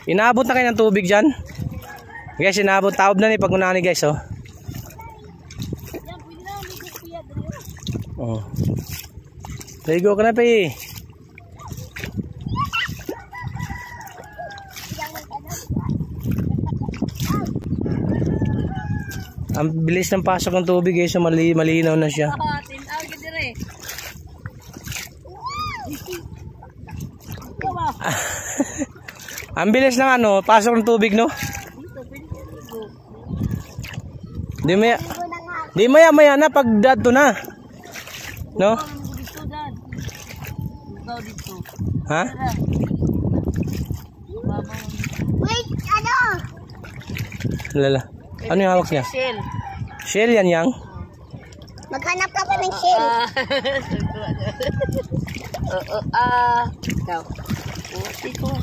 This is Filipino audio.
Inaabot na kayo ng tubig dyan. Guys, inaabot. Taob na ni pag unani guys, oh. Oh. Ligo ka na, Pi. Ang bilis ng pasok ng tubig guys, so malinaw na siya. Ang bilis ng ano, pasok ng tubig, no? Di maya na pag dato na. No? Ha? Wait, ano? Lala. Ano yung hawak niya? Shell. Shell yan yang? Maghanap ka pa ng shell. Ikaw.